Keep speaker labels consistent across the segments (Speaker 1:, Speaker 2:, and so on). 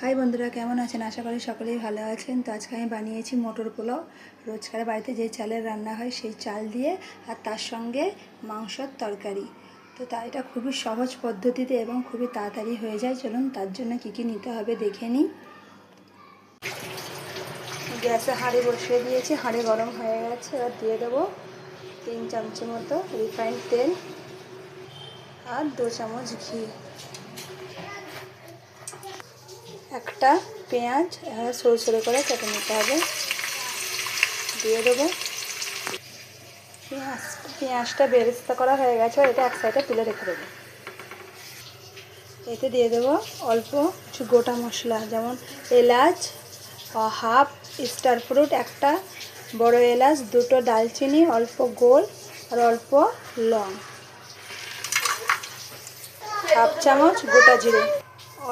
Speaker 1: High বন্ধুরা, কেমন আছেন? আশা করি সকলেই ভালো আছেন। তো আজকে আমি বানিয়েছি মটর পোলাও। রোজকার বাড়িতে যে চালের রান্না হয় সেই চাল দিয়ে, আর তার সঙ্গে মাংসর তরকারি। তো এটা খুবই সহজ পদ্ধতিতে এবং খুবই তাড়াতাড়ি হয়ে যায়। চলুন তার জন্য কী কী নিতে হবে দেখে নিই। গ্যাসে হাঁড়ি বসিয়ে দিয়েছি, হাঁড়ি গরম হয়ে গেছে। এবার দিয়ে দেবো 3 চামচের মতো রিফাইন্ড তেল আর 2 চামচ ঘি। একটা পেঁয়াজ সরু সরু করে কেটে নিতে হবে, দিয়ে দেবো। পেঁয়াজটা বেরেস্তা করা হয়ে গেছে, এটা এক সাইডে তুলে রেখে দেবো। এতে দিয়ে দেবো অল্প কিছু গোটা মশলা, যেমন এলাচ হাফ স্টার ফ্রুট, একটা বড় এলাচ, 2টো দালচিনি, অল্প গোল আর অল্প লং, হাফ চামচ গোটা জিরে,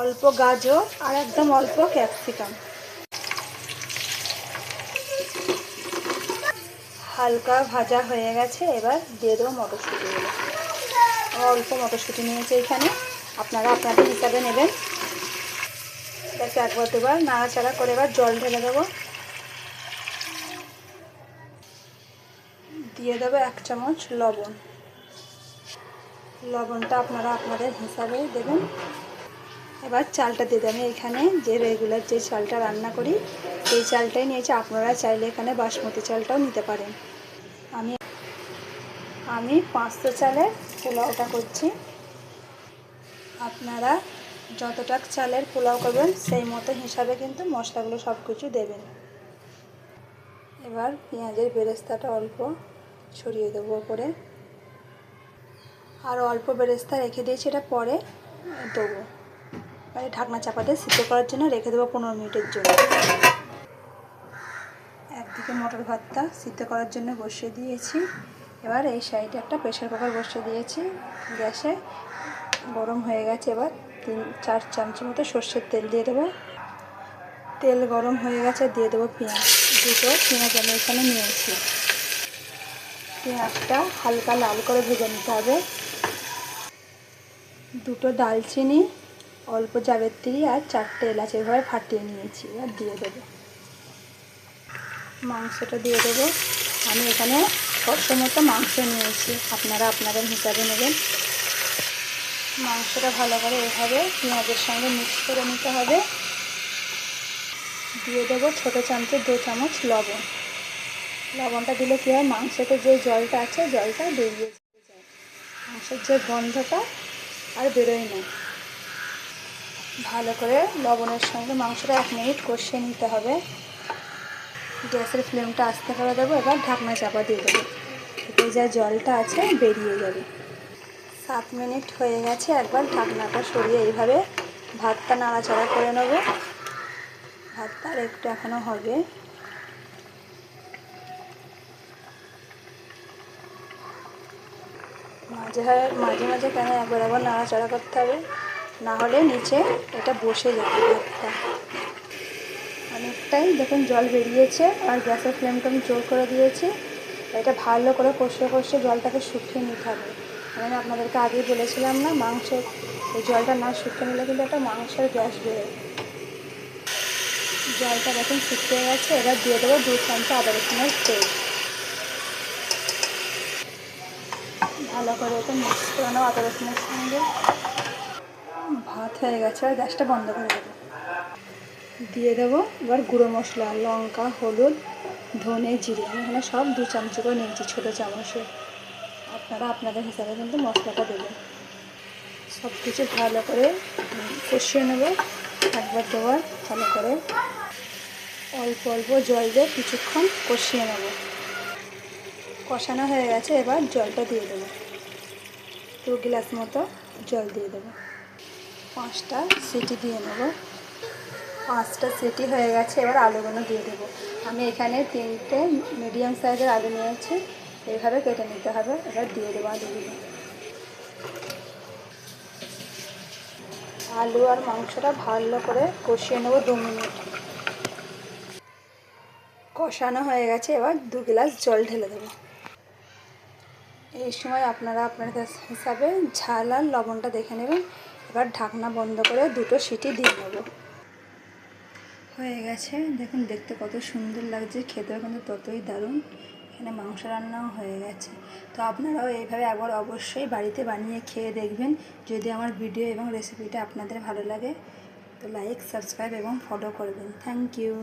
Speaker 1: অল্প গাজর আর একদম অল্প ক্যাপসিকাম। হালকা ভাজা হয়ে গেছে, এবার দিয়ে দেবো মটরশুঁটিগুলো। অল্প মটরশুঁটি নিয়েছি এখানে, আপনারা আপনাদের হিসাবে নেবেন। এটাকে একবার দুবার নাড়াচাড়া করে এবার জল ঢেলে দেবো। দিয়ে দেবো 1 চামচ লবণ। লবণটা আপনারা আপনাদের হিসাবে দেবেন। এবার চালটা দিয়ে দেবেন। এখানে যে রেগুলার যে চালটা রান্না করি সেই চালটাই নিয়েছি, আপনারা চাইলে এখানে বাসমতি চালটাও নিতে পারেন। আমি 500 চালের পোলাওটা করছি। আপনারা যতটা চালের পোলাও করবেন সেই মতো হিসাবে কিন্তু মশলাগুলো সব কিছু দেবেন। এবার পেঁয়াজের বেরেস্তাটা অল্প ছড়িয়ে দেবো ওপরে, আর অল্প বেরেস্তা রেখে দিয়েছি, এটা পরে দেবো। মানে ঢাকনা চাপা দিয়ে সিদ্ধ করার জন্য রেখে দেবো 15 মিনিটের জন্য। একদিকে মটর ভাতটা সিদ্ধ করার জন্য বসিয়ে দিয়েছি। এবার এই সাইডে একটা প্রেসার কুকার বসিয়ে দিয়েছি গ্যাসে, গরম হয়ে গেছে। এবার 3-4 চামচের মতো সর্ষের তেল দিয়ে দেবো। তেল গরম হয়ে গেছে, দিয়ে দেবো পেঁয়াজ। 2টো পেঁয়াজ আমি এখানে নিয়েছি। পেঁয়াজটা হালকা লাল করে ভেজে নিতে হবে। 2টো দালচিনি, অল্প জাবেত্রী আর 4টে এলাচ এভাবে ফাটিয়ে নিয়েছি, আর দিয়ে দেবো। মাংসটা দিয়ে দেবো। আমি এখানে 600 মতো মাংস নিয়েছি, আপনারা আপনাদের হিসাবে নেবেন। মাংসটা ভালো করে এভাবে পেঁয়াজের সঙ্গে মিক্স করে নিতে হবে। দিয়ে দেবো ছোটো চামচে 2 চামচ লবণ। লবণটা দিলে কী হয়, মাংসতে যে জলটা আছে জলটা বেরিয়ে যায়, মাংসের যে গন্ধটা আর বেরোয় না। ভালো করে লবণের সঙ্গে মাংসটা 1 মিনিট কষিয়ে নিতে হবে। গ্যাসের ফ্লেমটা আস্তে করে দেবো। এবার ঢাকনা চাপা দিয়ে দেবো, এতে যা জলটা আছে বেরিয়ে যাবে। 7 মিনিট হয়ে গেছে। একবার ঢাকনাটা সরিয়ে এইভাবে ভাতটা নাড়াচাড়া করে নেব। ভাতটা আর একটু এখনও হবে। মাঝে মাঝে কেন একবার নাড়াচাড়া করতে হবে, না হলে নিচে এটা বসে যাবে ভাতটা। অনেকটাই দেখুন জল বেরিয়েছে, আর গ্যাসের ফ্লেমটা আমি জোর করে দিয়েছি। এটা ভালো করে কষিয়ে কষিয়ে জলটাকে শুকিয়ে নিতে হবে। আমি আপনাদেরকে আগেই বলেছিলাম না, মাংসের এই জলটা না শুকিয়ে নিলে কিন্তু একটা মাংসের গ্যাস বেরোয়। জলটা দেখুন শুকিয়ে গেছে। এবার দিয়ে দেবো 2 চামচ আদা রসুনের পেস্ট। ভালো করে এটা মিক্স করে নেবো আদা রসুনের সঙ্গে। ভাত হয়ে গেছে, আর গ্যাসটা বন্ধ করে দেবো। দিয়ে দেবো এবার গুঁড়ো মশলা, লঙ্কা, হলুদ, ধনে, জিরে। আমি এখানে সব 2 চামচ করে নিয়েছি ছোটো চামচে। আপনারা আপনাদের হিসাবে কিন্তু মশলাটা দেবেন। সব কিছু ভালো করে কষিয়ে নেব, একবার দুবার ভালো করে অল্প অল্প জল দিয়ে কিছুক্ষণ কষিয়ে নেব। কষানো হয়ে গেছে, এবার জলটা দিয়ে দেবো। 2 গ্লাস মতো জল দিয়ে দেবো। 5টা সিটি দিয়ে নেব। 5টা সিটি হয়ে গেছে। এবার আলুগুলো দিয়ে দেবো। আমি এখানে 3টে মিডিয়াম সাইজের আলু নিয়েছি, এইভাবে কেটে নিতে হবে। এবার দিয়ে দেবো আলুগুলো। আলু আর মাংসটা ভালো করে কষিয়ে নেব 2 মিনিট। কষানো হয়ে গেছে, এবার 2 গ্লাস জল ঢেলে দেবো। এই সময় আপনারা আপনাদের হিসাবে ঝাল আর লবণটা দেখে নেবেন। এবার ঢাকনা বন্ধ করে 2টো সিটি দিয়ে নেব। হয়ে গেছে, দেখুন দেখতে কত সুন্দর লাগছে, খেতেও কিন্তু ততই দারুণ। এখানে মাংস রান্নাও হয়ে গেছে। তো আপনারাও এইভাবে একবার অবশ্যই বাড়িতে বানিয়ে খেয়ে দেখবেন। যদি আমার ভিডিও এবং রেসিপিটা আপনাদের ভালো লাগে তো লাইক, সাবস্ক্রাইব এবং ফলো করবেন। Thank you.